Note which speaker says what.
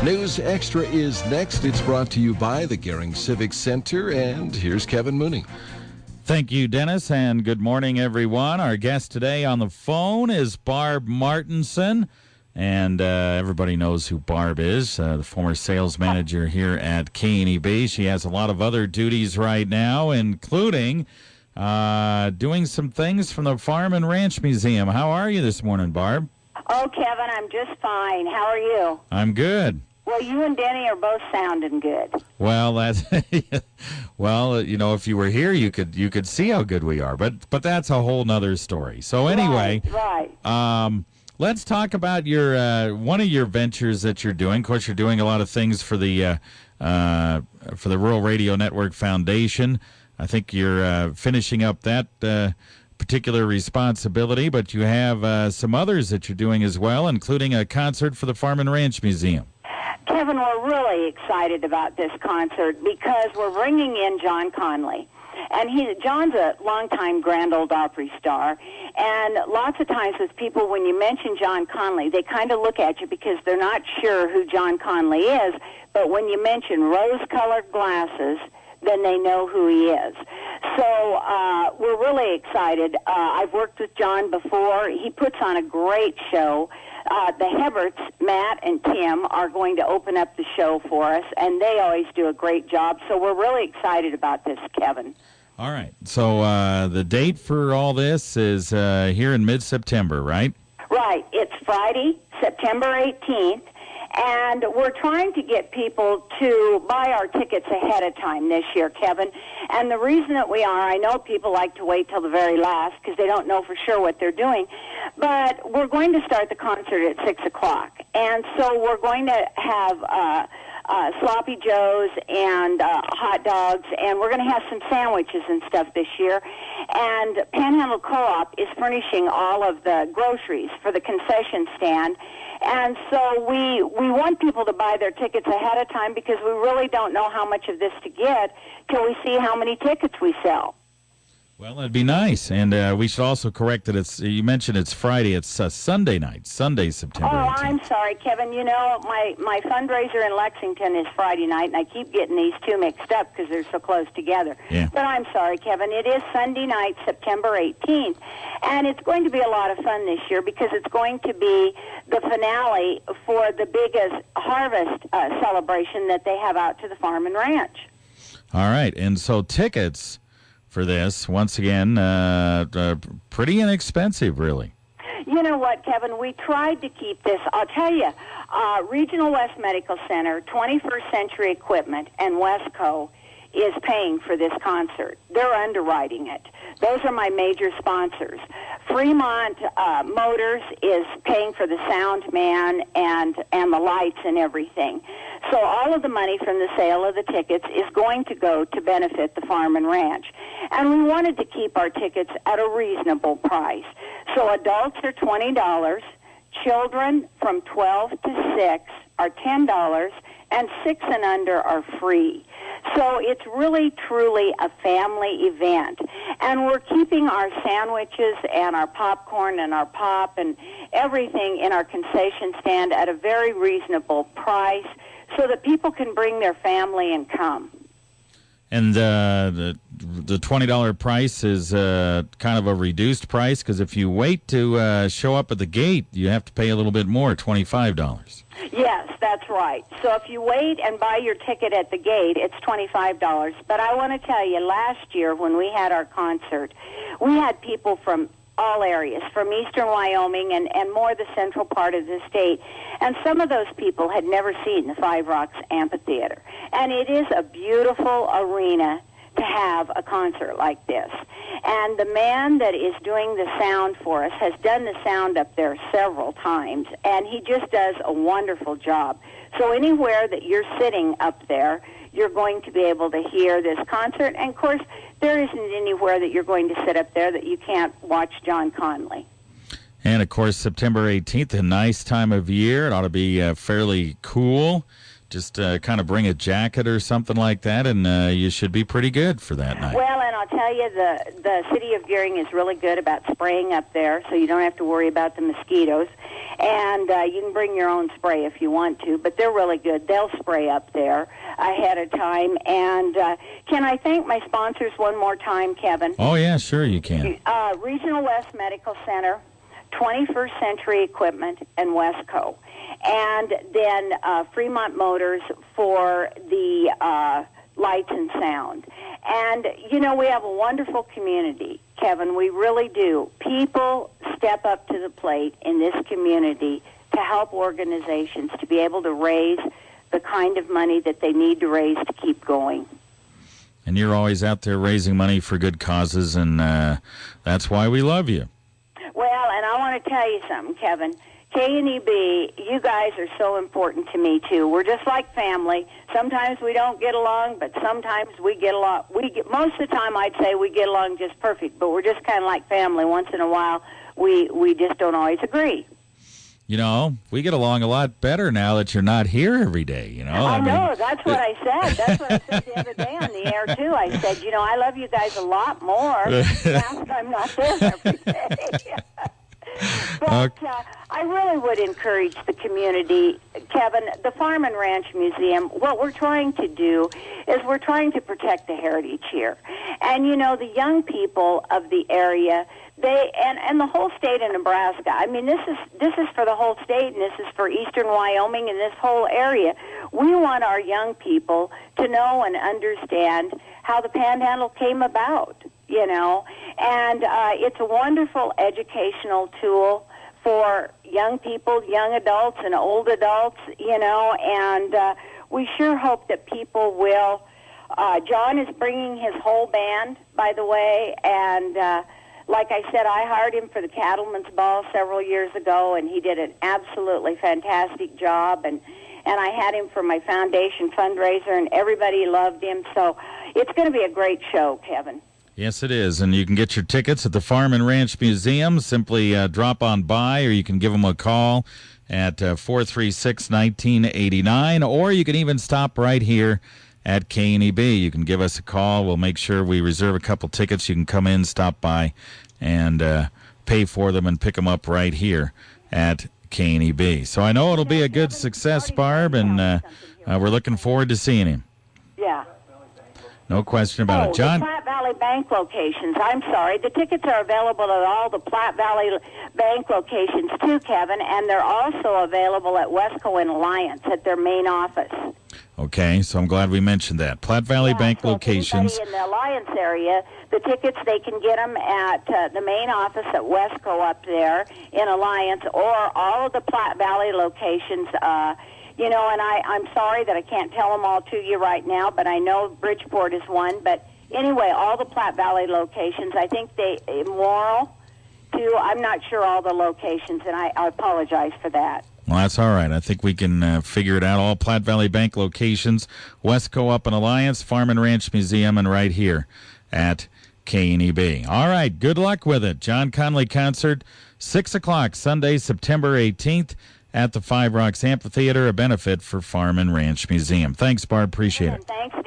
Speaker 1: News Extra is next. It's brought to you by the Gehring Civic Center, and here's Kevin Mooney.
Speaker 2: Thank you, Dennis, and good morning, everyone. Our guest today on the phone is Barb Martinson, and everybody knows who Barb is, the former sales manager here at KNEB. She has a lot of other duties right now, including doing some things from the Farm and Ranch Museum. How are you this morning, Barb?
Speaker 3: Oh, Kevin, I'm just fine. How are you?
Speaker 2: I'm good.
Speaker 3: Well, you and Denny are both sounding good.
Speaker 2: Well, that's well, you know, if you were here, you could see how good we are. But that's a whole nother story. So anyway,
Speaker 3: right.
Speaker 2: Let's talk about your one of your ventures that you're doing. Of course, you're doing a lot of things for the Rural Radio Network Foundation. I think you're finishing up that particular responsibility, but you have some others that you're doing as well, including a concert for the Farm and Ranch Museum.
Speaker 3: Kevin, we're really excited about this concert because we're bringing in John Conlee. And John's a longtime Grand Ole Opry star, and lots of times with people, when you mention John Conlee, they kind of look at you because they're not sure who John Conlee is, but when you mention rose-colored glasses, then they know who he is. So we're really excited. I've worked with John before. He puts on a great show. The Heberts, Matt and Tim, are going to open up the show for us, and they always do a great job. So we're really excited about this, Kevin.
Speaker 2: All right. So the date for all this is here in mid-September, right?
Speaker 3: Right. It's Friday, September 18th. And we're trying to get people to buy our tickets ahead of time this year, Kevin. And the reason that we are, I know people like to wait till the very last because they don't know for sure what they're doing. But we're going to start the concert at 6 o'clock. And so we're going to have Sloppy Joes and hot dogs, and we're going to have some sandwiches and stuff this year. And Panhandle Co-op is furnishing all of the groceries for the concession stand. And so we want people to buy their tickets ahead of time because we really don't know how much of this to get till we see how many tickets we sell.
Speaker 2: Well, that'd be nice. And we should also correct that you mentioned it's Friday. It's Sunday night, Sunday, September 18th.
Speaker 3: Oh, I'm sorry, Kevin. You know, my fundraiser in Lexington is Friday night, and I keep getting these two mixed up because they're so close together.
Speaker 2: Yeah.
Speaker 3: But I'm sorry, Kevin. It is Sunday night, September 18th, and it's going to be a lot of fun this year because it's going to be the finale for the biggest harvest celebration that they have out to the Farm and Ranch.
Speaker 2: All right. And so tickets for this, once again, pretty inexpensive, really.
Speaker 3: You know what, Kevin? We tried to keep this. I'll tell you, Regional West Medical Center, 21st Century Equipment, and Westco is paying for this concert. They're underwriting it. Those are my major sponsors. Fremont Motors is paying for the sound man and the lights and everything. So all of the money from the sale of the tickets is going to go to benefit the Farm and Ranch. And we wanted to keep our tickets at a reasonable price. So adults are $20, children from 12 to 6 are $10, and 6 and under are free. So it's really, truly a family event. And we're keeping our sandwiches and our popcorn and our pop and everything in our concession stand at a very reasonable price so that people can bring their family and come.
Speaker 2: And the $20 price is kind of a reduced price because if you wait to show up at the gate, you have to pay a little bit more, $25.
Speaker 3: Yes, that's right. So if you wait and buy your ticket at the gate, it's $25. But I want to tell you, last year when we had our concert, we had people from all areas, from eastern Wyoming and more the central part of the state. And some of those people had never seen the Five Rocks Amphitheater. And it is a beautiful arena to have a concert like this. And the man that is doing the sound for us has done the sound up there several times, and he just does a wonderful job. So anywhere that you're sitting up there, you're going to be able to hear this concert. And, of course, there isn't anywhere that you're going to sit up there that you can't watch John Conlee.
Speaker 2: And, of course, September 18th, a nice time of year. It ought to be fairly cool. Just kind of bring a jacket or something like that, and you should be pretty good for that night.
Speaker 3: Well, and I'll tell tell you, the city of Gearing is really good about spraying up there, so you don't have to worry about the mosquitoes. And you can bring your own spray if you want to, but they're really good. They'll spray up there ahead of time. And can I thank my sponsors one more time, Kevin?
Speaker 2: Oh, yeah, sure you can.
Speaker 3: Regional West Medical Center, 21st Century Equipment, and Westco. And then Fremont Motors for the lights and sound. And, you know, we have a wonderful community, Kevin. We really do. People step up to the plate in this community to help organizations to be able to raise the kind of money that they need to raise to keep going.
Speaker 2: And you're always out there raising money for good causes, and that's why we love you.
Speaker 3: Well, and I want to tell you something, Kevin. KNEB, you guys are so important to me, too. We're just like family. Sometimes we don't get along, but sometimes we get along. Most of the time, I'd say we get along just perfect, but we're just kind of like family. Once in a while, we just don't always agree.
Speaker 2: You know, we get along a lot better now that you're not here every day, you know.
Speaker 3: I know, that's what I said. That's what I said the other day on the air, too. I said, you know, I love you guys a lot more now that I'm not there every day. But I really would encourage the community, Kevin, the Farm and Ranch Museum, what we're trying to do is we're trying to protect the heritage here. And, you know, the young people of the area, and the whole state of Nebraska, I mean, this is for the whole state, and this is for eastern Wyoming and this whole area. We want our young people to know and understand how the Panhandle came about, you know. And it's a wonderful educational tool for young people, young adults, and old adults, you know, and we sure hope that people will. John is bringing his whole band, by the way, and like I said, I hired him for the Cattlemen's Ball several years ago, and he did an absolutely fantastic job, and I had him for my foundation fundraiser, and everybody loved him, so it's going to be a great show, Kevin.
Speaker 2: Yes, it is, and you can get your tickets at the Farm and Ranch Museum. Simply drop on by, or you can give them a call at 436-1989, or you can even stop right here at KNEB. You can give us a call. We'll make sure we reserve a couple tickets. You can come in, stop by, and pay for them and pick them up right here at KNEB. So I know it'll be a good success, Barb, and we're looking forward to seeing him.
Speaker 3: Yeah.
Speaker 2: No question about it. John?
Speaker 3: The Platte Valley Bank locations. I'm sorry. The tickets are available at all the Platte Valley Bank locations, too, Kevin, and they're also available at Westco and Alliance at their main office.
Speaker 2: Okay, so I'm glad we mentioned that. Platte Valley Bank locations.
Speaker 3: If anybody in the Alliance area, the tickets, they can get them at the main office at Westco up there in Alliance, or all of the Platte Valley locations. You know, and I'm sorry that I can't tell them all to you right now, but I know Bridgeport is one. But anyway, all the Platte Valley locations, I think Morrill, too. I'm not sure all the locations, and I apologize for that.
Speaker 2: Well, that's all right. I think we can figure it out. All Platte Valley Bank locations, Westco up in Alliance, Farm and Ranch Museum, and right here at KNEB. All right, good luck with it. John Conlee concert, 6 o'clock, Sunday, September 18th. At the Five Rocks Amphitheater, a benefit for Farm and Ranch Museum. Thanks, Barb. Appreciate it.
Speaker 3: Thanks.